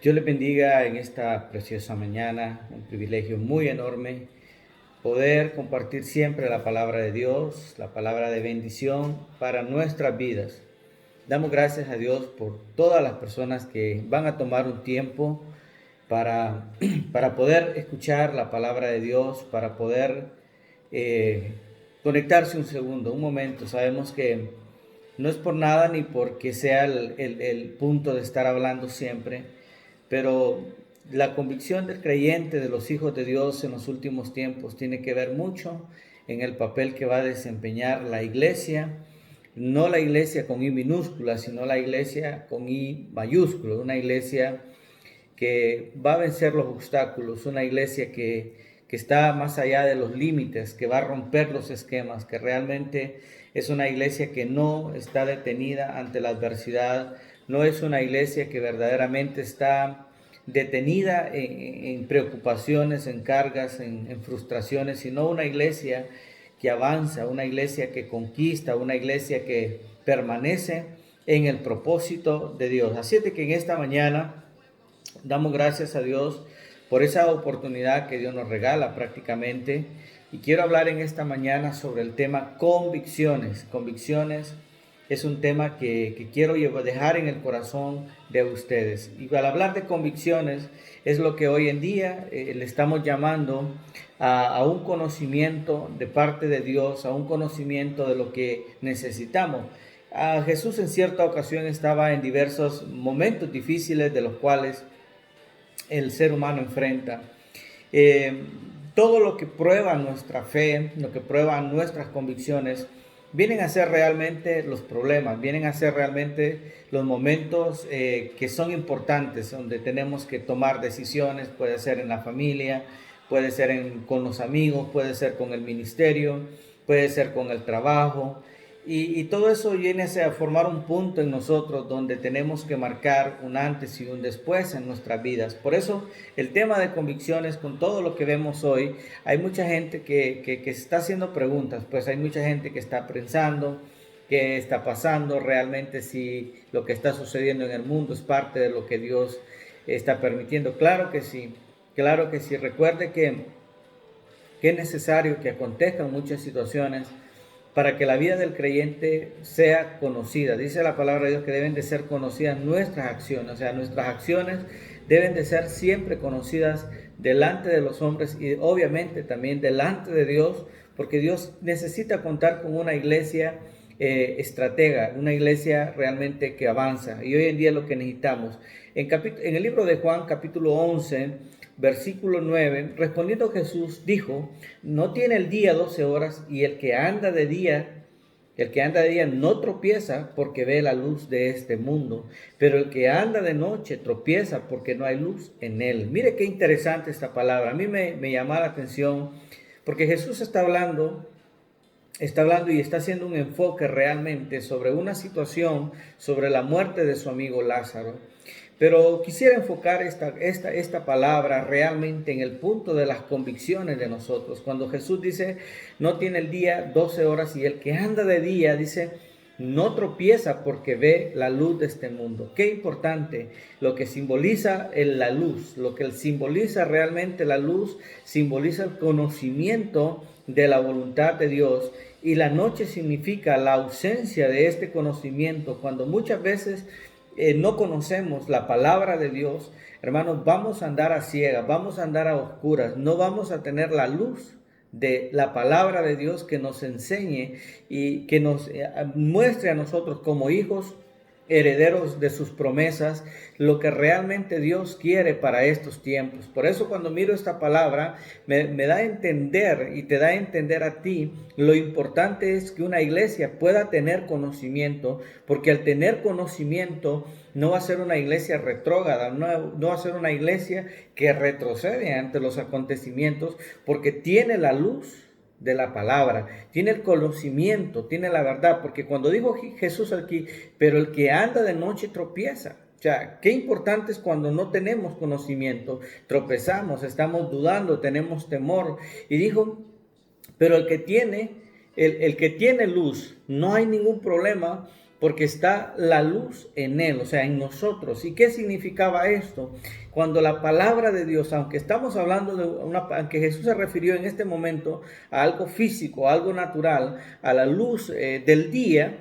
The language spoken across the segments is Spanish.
Dios les bendiga en esta preciosa mañana, un privilegio muy enorme poder compartir siempre la palabra de Dios, la palabra de bendición para nuestras vidas. Damos gracias a Dios por todas las personas que van a tomar un tiempo para, para poder escuchar la palabra de Dios, para poder eh, conectarse un segundo, un momento. Sabemos que no es por nada ni porque sea el punto de estar hablando siempre, pero la convicción del creyente, de los hijos de Dios en los últimos tiempos, tiene que ver mucho en el papel que va a desempeñar la iglesia, no la iglesia con I minúscula, sino la iglesia con I mayúscula, una iglesia que va a vencer los obstáculos, una iglesia que está más allá de los límites, que va a romper los esquemas, que realmente es una iglesia que no está detenida ante la adversidad, no es una iglesia que verdaderamente está detenida en preocupaciones, en cargas, en frustraciones, sino una iglesia que avanza, una iglesia que conquista, una iglesia que permanece en el propósito de Dios. Así es de que en esta mañana damos gracias a Dios por esa oportunidad que Dios nos regala prácticamente. Y quiero hablar en esta mañana sobre el tema convicciones. Convicciones es un tema que quiero dejar en el corazón de ustedes. Y al hablar de convicciones es lo que hoy en día le estamos llamando a un conocimiento de parte de Dios, a un conocimiento de lo que necesitamos. Jesús en cierta ocasión estaba en diversos momentos difíciles de los cuales el ser humano enfrenta. Eh, Todo lo que prueba nuestra fe, lo que prueban nuestras convicciones, vienen a ser realmente los problemas, vienen a ser realmente los momentos que son importantes, donde tenemos que tomar decisiones, puede ser en la familia, puede ser con los amigos, puede ser con el ministerio, puede ser con el trabajo. Y todo eso viene a formar un punto en nosotros donde tenemos que marcar un antes y un después en nuestras vidas. Por eso el tema de convicciones, con todo lo que vemos hoy, hay mucha gente que está haciendo preguntas, pues hay mucha gente que está pensando qué está pasando realmente, si lo que está sucediendo en el mundo es parte de lo que Dios está permitiendo. Claro que sí, claro que sí. Recuerde que es necesario que acontezcan muchas situaciones para que la vida del creyente sea conocida. Dice la palabra de Dios que deben de ser conocidas nuestras acciones, o sea, nuestras acciones deben de ser siempre conocidas delante de los hombres y obviamente también delante de Dios, porque Dios necesita contar con una iglesia estratega, una iglesia realmente que avanza. Y hoy en día lo que necesitamos. En el libro de Juan, capítulo 11, versículo 9, respondiendo Jesús dijo: no tiene el día 12 horas, y el que anda de día no tropieza porque ve la luz de este mundo, pero el que anda de noche tropieza porque no hay luz en él. Mire qué interesante esta palabra. A mí me llama la atención porque Jesús está hablando y está haciendo un enfoque realmente sobre una situación, sobre la muerte de su amigo Lázaro. Pero quisiera enfocar esta palabra realmente en el punto de las convicciones de nosotros. Cuando Jesús dice, no tiene el día 12 horas, y el que anda de día, dice, no tropieza porque ve la luz de este mundo. Qué importante lo que simboliza la luz, lo que simboliza realmente la luz, simboliza el conocimiento de la voluntad de Dios, y la noche significa la ausencia de este conocimiento. Cuando muchas veces no conocemos la palabra de Dios, hermanos, vamos a andar a ciegas, vamos a andar a oscuras, no vamos a tener la luz de la palabra de Dios que nos enseñe y que nos muestre a nosotros como hijos herederos de sus promesas, lo que realmente Dios quiere para estos tiempos. Por eso cuando miro esta palabra me da a entender, y te da a entender a ti, lo importante es que una iglesia pueda tener conocimiento, porque al tener conocimiento no va a ser una iglesia retrógrada, no va a ser una iglesia que retrocede ante los acontecimientos, porque tiene la luz de la palabra, tiene el conocimiento, tiene la verdad, porque cuando dijo Jesús aquí, pero el que anda de noche tropieza. O sea, qué importante es cuando no tenemos conocimiento, tropezamos, estamos dudando, tenemos temor. Y dijo, pero el que tiene luz, no hay ningún problema porque está la luz en Él, o sea, en nosotros. ¿Y qué significaba esto? Cuando la palabra de Dios, aunque estamos hablando aunque Jesús se refirió en este momento a algo físico, a algo natural, a la luz del día,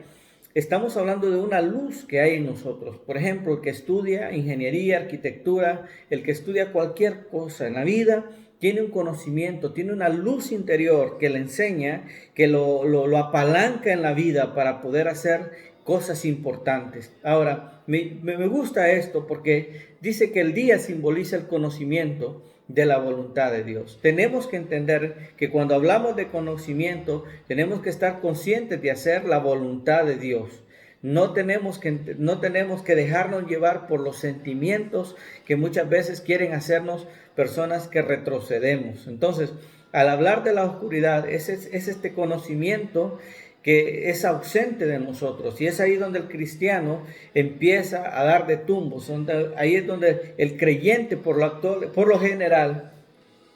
estamos hablando de una luz que hay en nosotros. Por ejemplo, el que estudia ingeniería, arquitectura, el que estudia cualquier cosa en la vida, tiene un conocimiento, tiene una luz interior que le enseña, que lo apalanca en la vida para poder hacer cosas importantes. Ahora, me gusta esto porque dice que el día simboliza el conocimiento de la voluntad de Dios. Tenemos que entender que cuando hablamos de conocimiento, tenemos que estar conscientes de hacer la voluntad de Dios. No tenemos que dejarnos llevar por los sentimientos que muchas veces quieren hacernos personas que retrocedemos. Entonces, al hablar de la oscuridad, es este conocimiento que es ausente de nosotros, y es ahí donde el cristiano empieza a dar de tumbos, ahí es donde el creyente por lo general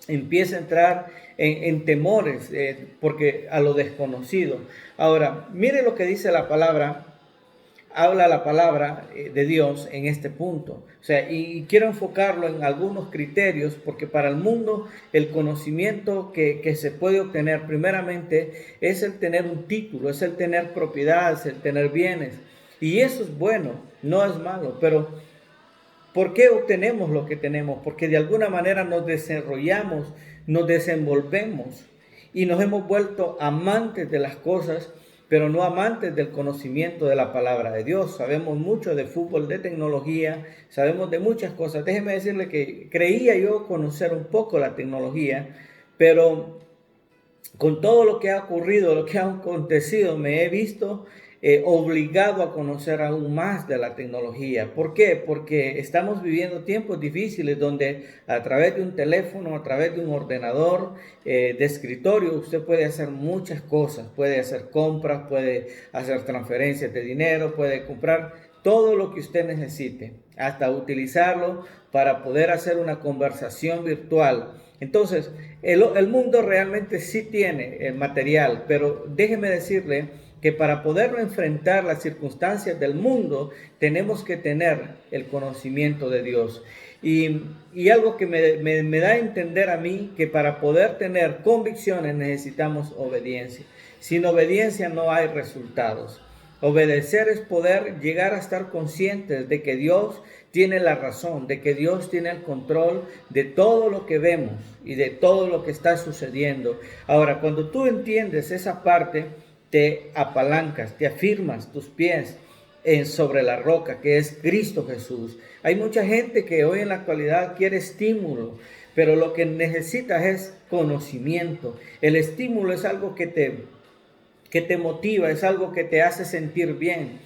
empieza a entrar en temores, porque a lo desconocido. Ahora, mire lo que dice la palabra. Habla la palabra de Dios en este punto. O sea, y quiero enfocarlo en algunos criterios, porque para el mundo el conocimiento que se puede obtener primeramente es el tener un título, es el tener propiedades, el tener bienes. Y eso es bueno, no es malo, pero ¿por qué obtenemos lo que tenemos? Porque de alguna manera nos desarrollamos, nos desenvolvemos y nos hemos vuelto amantes de las cosas, pero no amantes del conocimiento de la palabra de Dios. Sabemos mucho de fútbol, de tecnología, sabemos de muchas cosas. Déjeme decirle que creía yo conocer un poco la tecnología, pero con todo lo que ha ocurrido, lo que ha acontecido, me he visto obligado a conocer aún más de la tecnología. ¿Por qué? Porque estamos viviendo tiempos difíciles donde a través de un teléfono, a través de un ordenador de escritorio, usted puede hacer muchas cosas. Puede hacer compras, puede hacer transferencias de dinero, puede comprar todo lo que usted necesite, hasta utilizarlo para poder hacer una conversación virtual. Entonces, el mundo realmente sí tiene el material, pero déjeme decirle que para poder enfrentar las circunstancias del mundo, tenemos que tener el conocimiento de Dios. Y algo que me da a entender a mí, que para poder tener convicciones necesitamos obediencia. Sin obediencia no hay resultados. Obedecer es poder llegar a estar conscientes de que Dios tiene la razón, de que Dios tiene el control de todo lo que vemos y de todo lo que está sucediendo. Ahora, cuando tú entiendes esa parte, te apalancas, te afirmas tus pies sobre la roca que es Cristo Jesús. Hay mucha gente que hoy en la actualidad quiere estímulo, pero lo que necesitas es conocimiento. El estímulo es algo que te motiva, es algo que te hace sentir bien.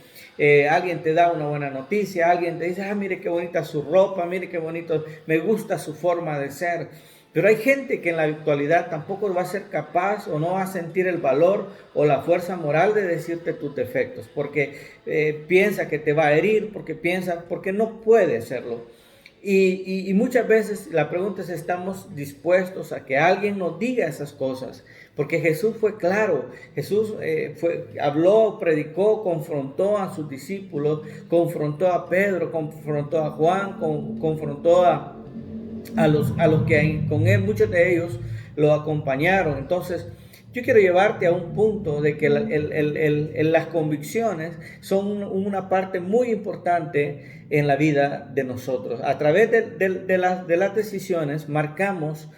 Alguien te da una buena noticia, alguien te dice, mire qué bonita su ropa, mire qué bonito, me gusta su forma de ser. Pero hay gente que en la actualidad tampoco va a ser capaz o no va a sentir el valor o la fuerza moral de decirte tus defectos, porque piensa que te va a herir, porque no puede hacerlo. Y muchas veces la pregunta es, ¿estamos dispuestos a que alguien nos diga esas cosas? Porque Jesús fue claro, Jesús habló, predicó, confrontó a sus discípulos, confrontó a Pedro, confrontó a Juan, confrontó a los que con él, muchos de ellos lo acompañaron. Entonces, yo quiero llevarte a un punto de que las convicciones son una parte muy importante en la vida de nosotros. A través de las decisiones marcamos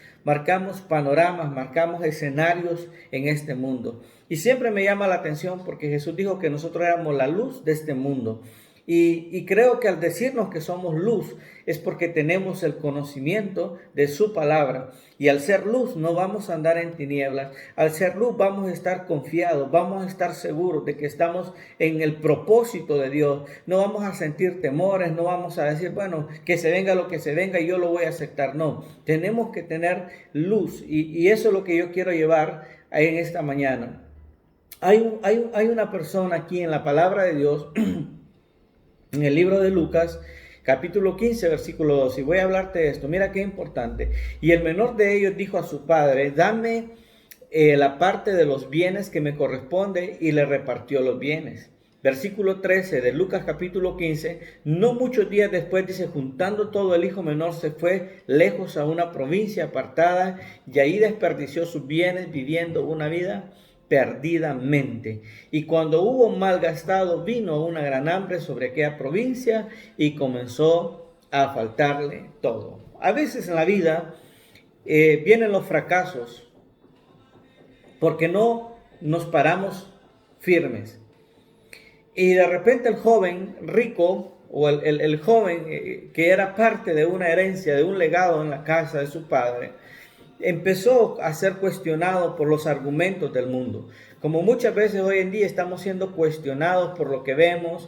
panoramas, marcamos escenarios en este mundo. Y siempre me llama la atención porque Jesús dijo que nosotros éramos la luz de este mundo. Y creo que al decirnos que somos luz es porque tenemos el conocimiento de su palabra. Y al ser luz no vamos a andar en tinieblas. Al ser luz vamos a estar confiados, vamos a estar seguros de que estamos en el propósito de Dios. No vamos a sentir temores, no vamos a decir, bueno, que se venga lo que se venga y yo lo voy a aceptar. No, tenemos que tener luz y eso es lo que yo quiero llevar en esta mañana. Hay una persona aquí en la palabra de Dios. En el libro de Lucas, capítulo 15, versículo 2, y voy a hablarte de esto. Mira qué importante. Y el menor de ellos dijo a su padre, dame la parte de los bienes que me corresponde, y le repartió los bienes. Versículo 13 de Lucas capítulo 15, no muchos días después dice, juntando todo el hijo menor se fue lejos a una provincia apartada y ahí desperdició sus bienes viviendo una vida perdidamente. Y cuando hubo malgastado, vino una gran hambre sobre aquella provincia y comenzó a faltarle todo. A veces en la vida vienen los fracasos porque no nos paramos firmes. Y de repente el joven rico o el joven que era parte de una herencia, de un legado en la casa de su padre, empezó a ser cuestionado por los argumentos del mundo. Como muchas veces hoy en día estamos siendo cuestionados por lo que vemos,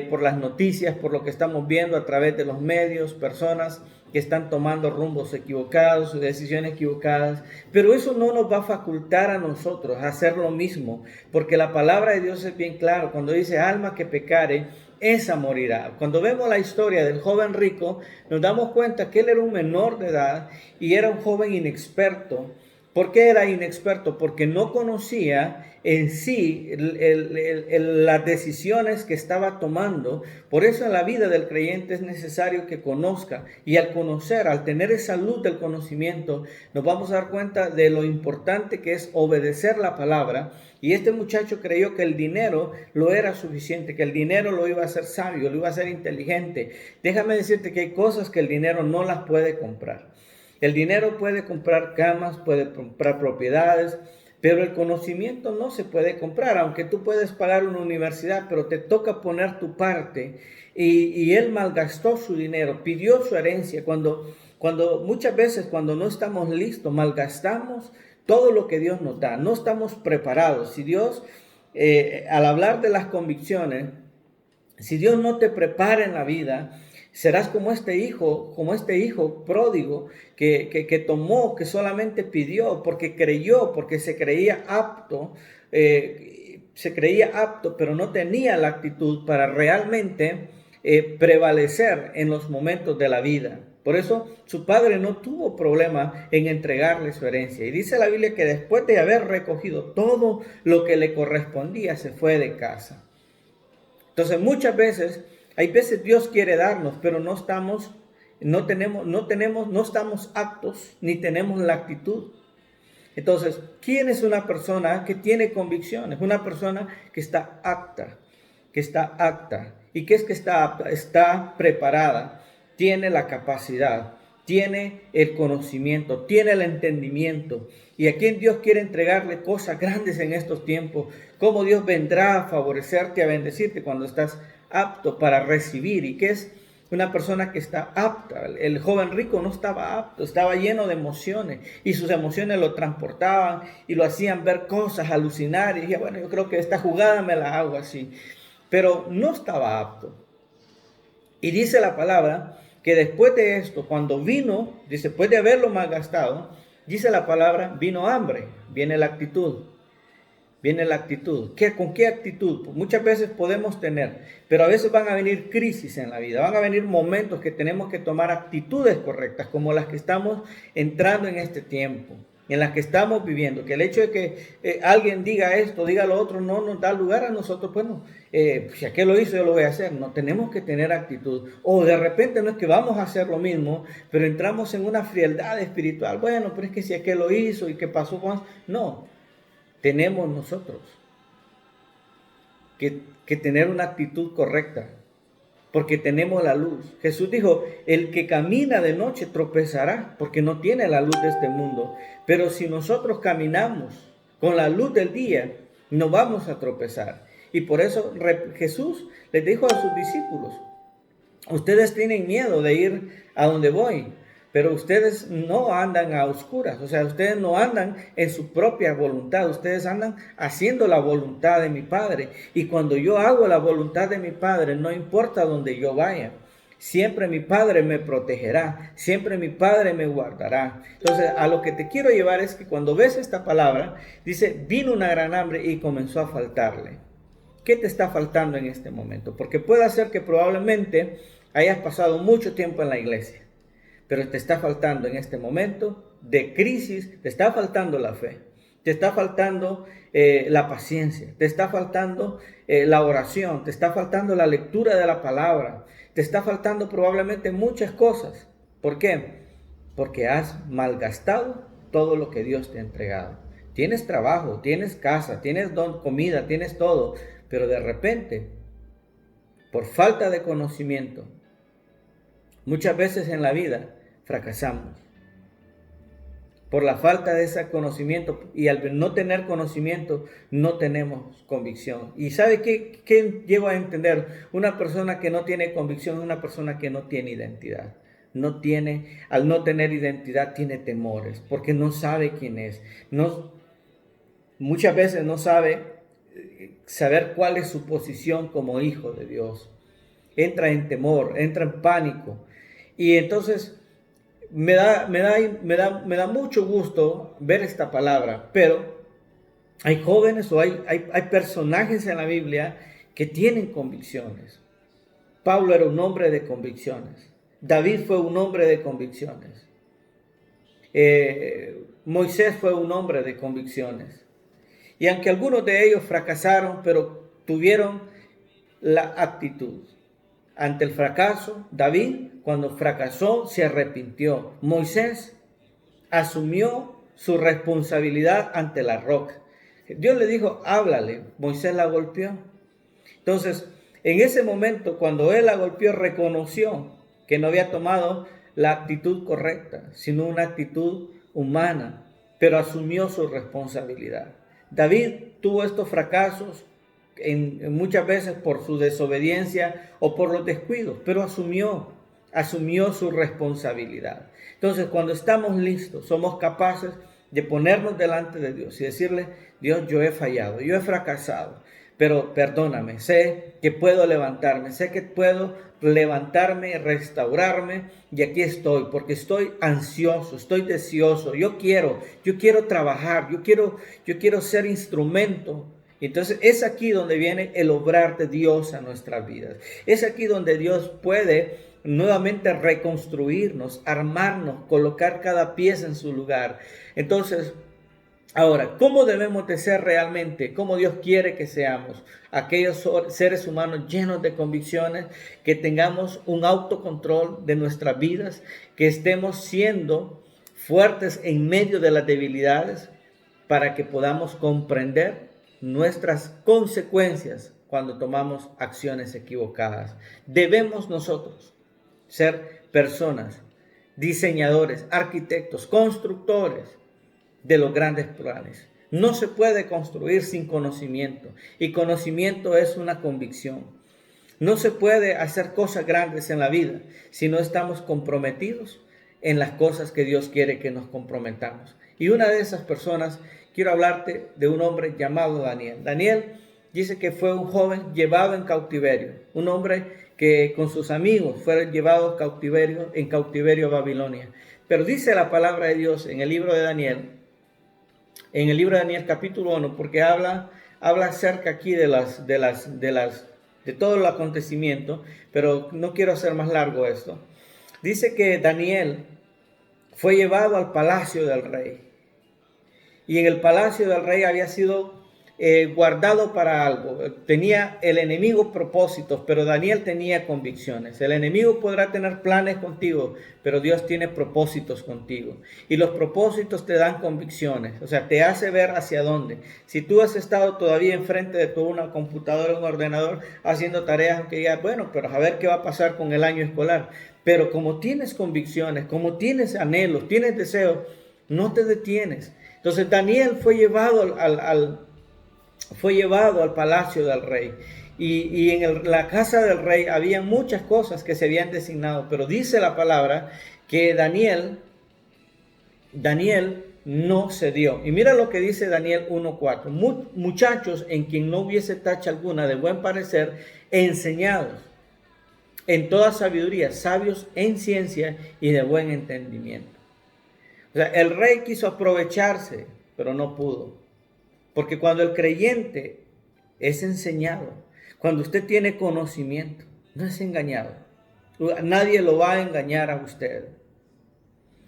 por las noticias, por lo que estamos viendo a través de los medios, personas que están tomando rumbos equivocados, decisiones equivocadas, pero eso no nos va a facultar a nosotros a hacer lo mismo, porque la palabra de Dios es bien clara, cuando dice alma que pecare, esa morirá. Cuando vemos la historia del joven rico, nos damos cuenta que él era un menor de edad y era un joven inexperto. ¿Por qué era inexperto? Porque no conocía en sí las decisiones que estaba tomando. Por eso en la vida del creyente es necesario que conozca. Y al conocer, al tener esa luz del conocimiento, nos vamos a dar cuenta de lo importante que es obedecer la palabra. Y este muchacho creyó que el dinero lo era suficiente, que el dinero lo iba a hacer sabio, lo iba a hacer inteligente. Déjame decirte que hay cosas que el dinero no las puede comprar. El dinero puede comprar camas, puede comprar propiedades, pero el conocimiento no se puede comprar, aunque tú puedes pagar una universidad, pero te toca poner tu parte. Y él malgastó su dinero, pidió su herencia. Cuando muchas veces cuando no estamos listos, malgastamos todo lo que Dios nos da. No estamos preparados. Si Dios, al hablar de las convicciones, si Dios no te prepara en la vida, serás como este hijo pródigo que tomó, que solamente pidió, porque creyó, porque se creía apto, pero no tenía la actitud para realmente prevalecer en los momentos de la vida. Por eso su padre no tuvo problema en entregarle su herencia. Y dice la Biblia que después de haber recogido todo lo que le correspondía, se fue de casa. Entonces muchas veces, hay veces Dios quiere darnos, pero no estamos aptos ni tenemos la actitud. Entonces, ¿quién es una persona que tiene convicciones? Una persona que está apta, ¿Y qué es que está apta? Está preparada, tiene la capacidad, tiene el conocimiento, tiene el entendimiento. Y a quien Dios quiere entregarle cosas grandes en estos tiempos, cómo Dios vendrá a favorecerte, a bendecirte cuando estás apto para recibir. ¿Y qué es una persona que está apta? El joven rico no estaba apto, estaba lleno de emociones y sus emociones lo transportaban y lo hacían ver cosas, alucinar. Y dije, bueno, yo creo que esta jugada me la hago así. Pero no estaba apto. Y dice la palabra que después de esto, cuando vino, dice, después de haberlo malgastado, dice la palabra, vino hambre, viene la actitud. ¿Con qué actitud? Pues muchas veces podemos tener, pero a veces van a venir crisis en la vida, van a venir momentos que tenemos que tomar actitudes correctas, como las que estamos entrando en este tiempo, en las que estamos viviendo. Que el hecho de que alguien diga esto, diga lo otro, no nos da lugar a nosotros, bueno, si aquel lo hizo, yo lo voy a hacer. No, tenemos que tener actitud. O de repente no es que vamos a hacer lo mismo, pero entramos en una frialdad espiritual. Bueno, pero es que si aquel lo hizo y qué pasó con... No. Tenemos nosotros que tener una actitud correcta, porque tenemos la luz. Jesús dijo, el que camina de noche tropezará, porque no tiene la luz de este mundo. Pero si nosotros caminamos con la luz del día, no vamos a tropezar. Y por eso Jesús les dijo a sus discípulos, ustedes tienen miedo de ir a donde voy, pero ustedes no andan a oscuras, o sea, ustedes no andan en su propia voluntad, ustedes andan haciendo la voluntad de mi Padre. Y cuando yo hago la voluntad de mi Padre, no importa donde yo vaya, siempre mi Padre me protegerá, siempre mi Padre me guardará. Entonces, a lo que te quiero llevar es que cuando ves esta palabra, dice, vino una gran hambre y comenzó a faltarle. ¿Qué te está faltando en este momento? Porque puede ser que probablemente hayas pasado mucho tiempo en la iglesia, pero te está faltando en este momento de crisis, te está faltando la fe, te está faltando la paciencia, te está faltando la oración, te está faltando la lectura de la palabra, te está faltando probablemente muchas cosas. ¿Por qué? Porque has malgastado todo lo que Dios te ha entregado. Tienes trabajo, tienes casa, tienes comida, tienes todo, pero de repente, por falta de conocimiento, muchas veces en la vida fracasamos. Por la falta de ese conocimiento, y al no tener conocimiento no tenemos convicción. ¿Y sabe qué llego a entender? Una persona que no tiene convicción es una persona que no tiene identidad. Al no tener identidad tiene temores, porque no sabe quién es. Muchas veces no sabe saber cuál es su posición como hijo de Dios. Entra en temor, entra en pánico. Y entonces me da mucho gusto ver esta palabra, pero hay jóvenes o hay personajes en la Biblia que tienen convicciones. Pablo era un hombre de convicciones. David fue un hombre de convicciones. Moisés fue un hombre de convicciones. Y aunque algunos de ellos fracasaron, pero tuvieron la actitud. Ante el fracaso, David, cuando fracasó, se arrepintió. Moisés asumió su responsabilidad ante la roca. Dios le dijo, háblale. Moisés la golpeó. Entonces, en ese momento, cuando él la golpeó, reconoció que no había tomado la actitud correcta, sino una actitud humana, pero asumió su responsabilidad. David tuvo estos fracasos muchas veces por su desobediencia o por los descuidos, pero asumió su responsabilidad. Entonces, cuando estamos listos, somos capaces de ponernos delante de Dios y decirle, Dios, yo he fallado, yo he fracasado, pero perdóname, sé que puedo levantarme, sé que puedo levantarme, restaurarme, y aquí estoy, porque estoy ansioso, estoy deseoso, yo quiero trabajar, yo quiero ser instrumento. Entonces es aquí donde viene el obrar de Dios a nuestras vidas. Es aquí donde Dios puede nuevamente reconstruirnos, armarnos, colocar cada pieza en su lugar. Entonces, ahora, ¿cómo debemos de ser realmente? ¿Cómo Dios quiere que seamos? Aquellos seres humanos llenos de convicciones, que tengamos un autocontrol de nuestras vidas, que estemos siendo fuertes en medio de las debilidades, para que podamos comprender nuestras consecuencias cuando tomamos acciones equivocadas. Debemos nosotros ser personas, diseñadores, arquitectos, constructores de los grandes planes. No se puede construir sin conocimiento, y conocimiento es una convicción. No se puede hacer cosas grandes en la vida si no estamos comprometidos en las cosas que Dios quiere que nos comprometamos. Y una de esas personas, quiero hablarte de un hombre llamado Daniel. Daniel dice que fue un joven llevado en cautiverio, un hombre que con sus amigos fueron llevados en cautiverio a Babilonia. Pero dice la palabra de Dios en el libro de Daniel, capítulo 1, porque habla acerca aquí de todo el acontecimiento, pero no quiero hacer más largo esto. Dice que Daniel fue llevado al palacio del rey, y en el palacio del rey había sido guardado para algo. Tenía el enemigo propósitos, pero Daniel tenía convicciones. El enemigo podrá tener planes contigo, pero Dios tiene propósitos contigo. Y los propósitos te dan convicciones, o sea, te hace ver hacia dónde. Si tú has estado todavía enfrente de tu una computadora, un ordenador, haciendo tareas, aunque digas, bueno, pero a ver qué va a pasar con el año escolar. Pero como tienes convicciones, como tienes anhelos, tienes deseos, no te detienes. Entonces Daniel fue llevado al palacio del rey, y en la casa del rey había muchas cosas que se habían designado, pero dice la palabra que Daniel no cedió. Y mira lo que dice Daniel 1:4: muchachos en quien no hubiese tacha alguna, de buen parecer, enseñados en toda sabiduría, sabios en ciencia y de buen entendimiento. O sea, el rey quiso aprovecharse, pero no pudo. Porque cuando el creyente es enseñado, cuando usted tiene conocimiento, no es engañado. Nadie lo va a engañar a usted.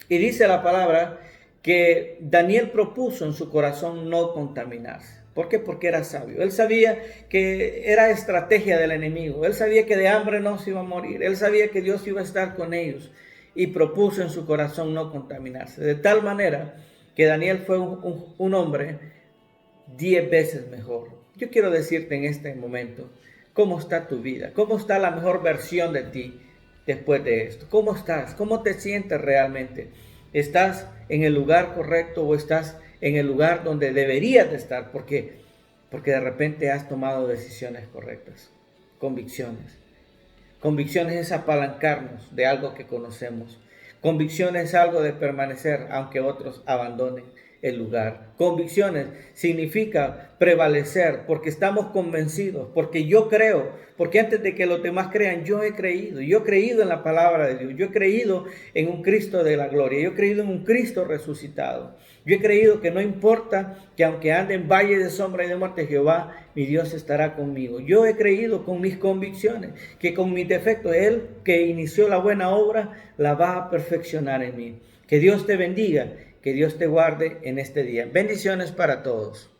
Y dice la palabra que Daniel propuso en su corazón no contaminarse. ¿Por qué? Porque era sabio. Él sabía que era estrategia del enemigo. Él sabía que de hambre no se iba a morir. Él sabía que Dios iba a estar con ellos. Y propuso en su corazón no contaminarse. De tal manera que Daniel fue un hombre 10 veces mejor. Yo quiero decirte en este momento, ¿cómo está tu vida? ¿Cómo está la mejor versión de ti después de esto? ¿Cómo estás? ¿Cómo te sientes realmente? ¿Estás en el lugar correcto o estás en el lugar donde deberías de estar? Porque de repente has tomado decisiones correctas, convicciones. Convicciones es apalancarnos de algo que conocemos. Convicciones es algo de permanecer aunque otros abandonen el lugar. Convicciones significa prevalecer porque estamos convencidos, porque yo creo, porque antes de que los demás crean, yo he creído en la palabra de Dios, yo he creído en un Cristo de la gloria, yo he creído en un Cristo resucitado. Yo he creído que no importa que aunque ande en valle de sombra y de muerte, Jehová, mi Dios estará conmigo. Yo he creído con mis convicciones que con mis defectos, Él que inició la buena obra, la va a perfeccionar en mí. Que Dios te bendiga, que Dios te guarde en este día. Bendiciones para todos.